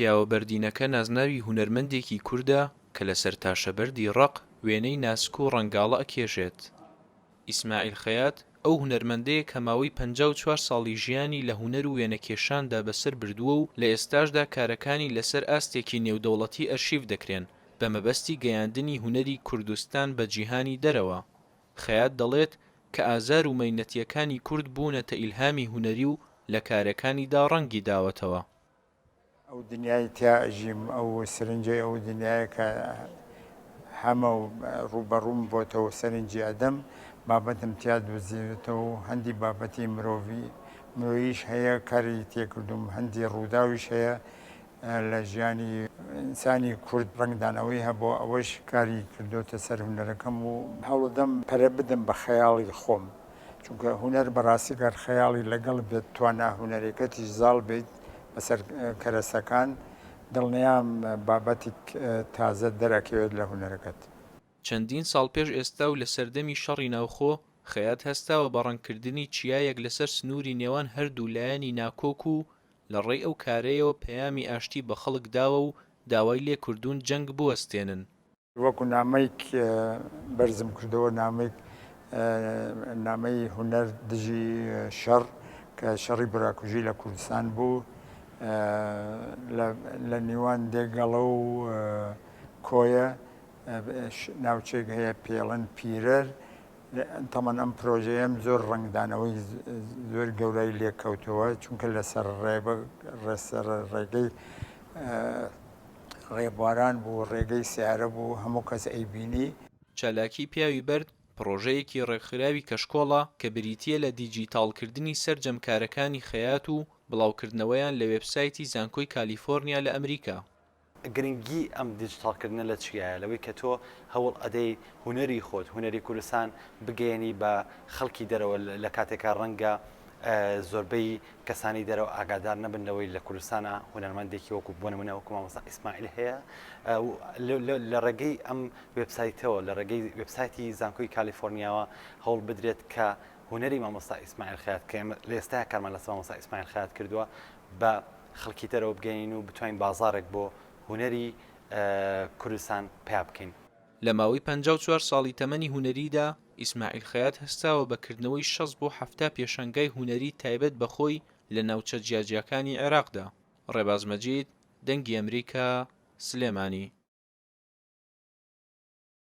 پیاوە بەردینەکە نازناوی هونەرمەندێکی کوردە کە لەسەر تاشەبەردی ڕەق وێنەی ناسک و ڕەنگاڵە ئەکێشێت. ئیسماعیل خەیات ئەو هونەرمەندەیە کە ماوەی 54 ساڵی ژیانی لە هونەر و وێنەکێشاندا بەسەر بردووە و لە ئێستاشدا کارەکانی لەسەر ئاستێکی نێودەوڵەتی ئەرشیف دەکرێن بە مەبەستی گەیاندنی هونەری کوردستان بە جیهانی دەرەوە. خەیات دەڵێت کە ئازار و مەینەتیەکانی کورد بوونەتە ئیلهامی هونەری و لە کارەکانیدا ڕەنگی داوەتەوە. ئەو دنیای تیا ئەژیم ئەو سرنجەی ئەو دنیایە کە هەمە و ڕوبەڕووم بۆتەوە سەرنجی ئەدەم بابەتم تیا دۆزیێتەوە و هەندی بابەتی مرۆڤیش هەیە کاری تێکردوم هەندی ڕووداویش هەیە لە ژیانی ئینسانی کورد ڕنگدانەوەی هەبوو ئەوەش کاری کردوتە سەر هونەرەکەم و هەوڵدەم پەرە بدەم بە خەیاڵی خۆم چونکە هونەر بەڕاستی گەر خەیاڵی لەگەڵ بێت توانە هونەرێکەتی زاڵ بێت بەسەر کەرەسەکان دڵنیام بابەتی تازە دەرەکەوێت لە هونەرەکەت. چەندین ساڵ پێش ئێستا و لە سەردەمی شەڕی ناوخۆ خەیات هەستاوە بە ڕەنگکردنی چیایەک لەسەر سنووری نێوان هەردوو لایەنی ناکۆک و لە ڕێی ئەو کارەیەوە پەیامی ئاشتی بە خەڵک داوە و داوای لێکردوون جەنگ بوەستێنن. وەکو نامەیەک بەرزم کردەوە نامەی هونەر دژی شەڕ کە شەڕی براکوژی لە کوردستان بوو لە نێوان دێگەڵە و کۆیە ناوچێک هەیە پێڵەن پیرەر تەمان ئەم پرۆژەیەم زۆر ڕنگدانەوەی زۆر گەورەی لێکەوتەوە چونکە لەسەر ڕێگەی ڕێبواران بوو ڕێگەی سیارە بوو هەموو کەس ئەیبینی. چالاکی پیاوی بەرد پرۆژەیەکی ڕێکخراوی کەشکۆڵە کە بریتیە لە دیجیتاڵکردنی سەرجەمکارەکانی خەیات و بڵاوکردنەوەیان لە وێبسایتی زانکۆی کالیفۆرنیا لە ئەمریکا. گرنگی ئەم دیجیتاڵکردنە لە چیایە لەوەی کە تۆ هەوڵ ئەدەی هونەری خۆت هونەری کوردستان بگەێنی بە خەڵکی دەرەوە لە کاتێکا ڕەنگە زۆربەی کەسانی دەرەوە ئاگادار نەبنەوەی لە کوردستانە هونەرمەندێکی وەکو بۆ نمونە وەکو مامۆستا ئیسماعیل هەیە لە ڕێگەی ئەم وێبسایتەوە لە ڕێگەی وێبسایتی زانکۆی کالیفۆرنیاوە هەوڵ بدرێت کە هونەری مامۆستا ئیسماعیل خەیات کە لە ئێستا کارمان لەسەر مامۆستا ئیسماعیل خەیات کردووە بە خەڵکی دەرەوە بگەین و بتوانین بازارێک بۆ هونەری کوردستان پیا بکەین. لە ماوەی 54 ساڵی تەمەنی هونەریدا ئیسماعیل خەیات هەستاوە بەکردنەوەی 6 بۆ 7 پێشەنگای هونەری تایبەت بەخۆی لە ناوچە جیاجیەکانی عێراقدا. ڕێباز مەجید، دەنگی ئەمریکا، سلێمانی.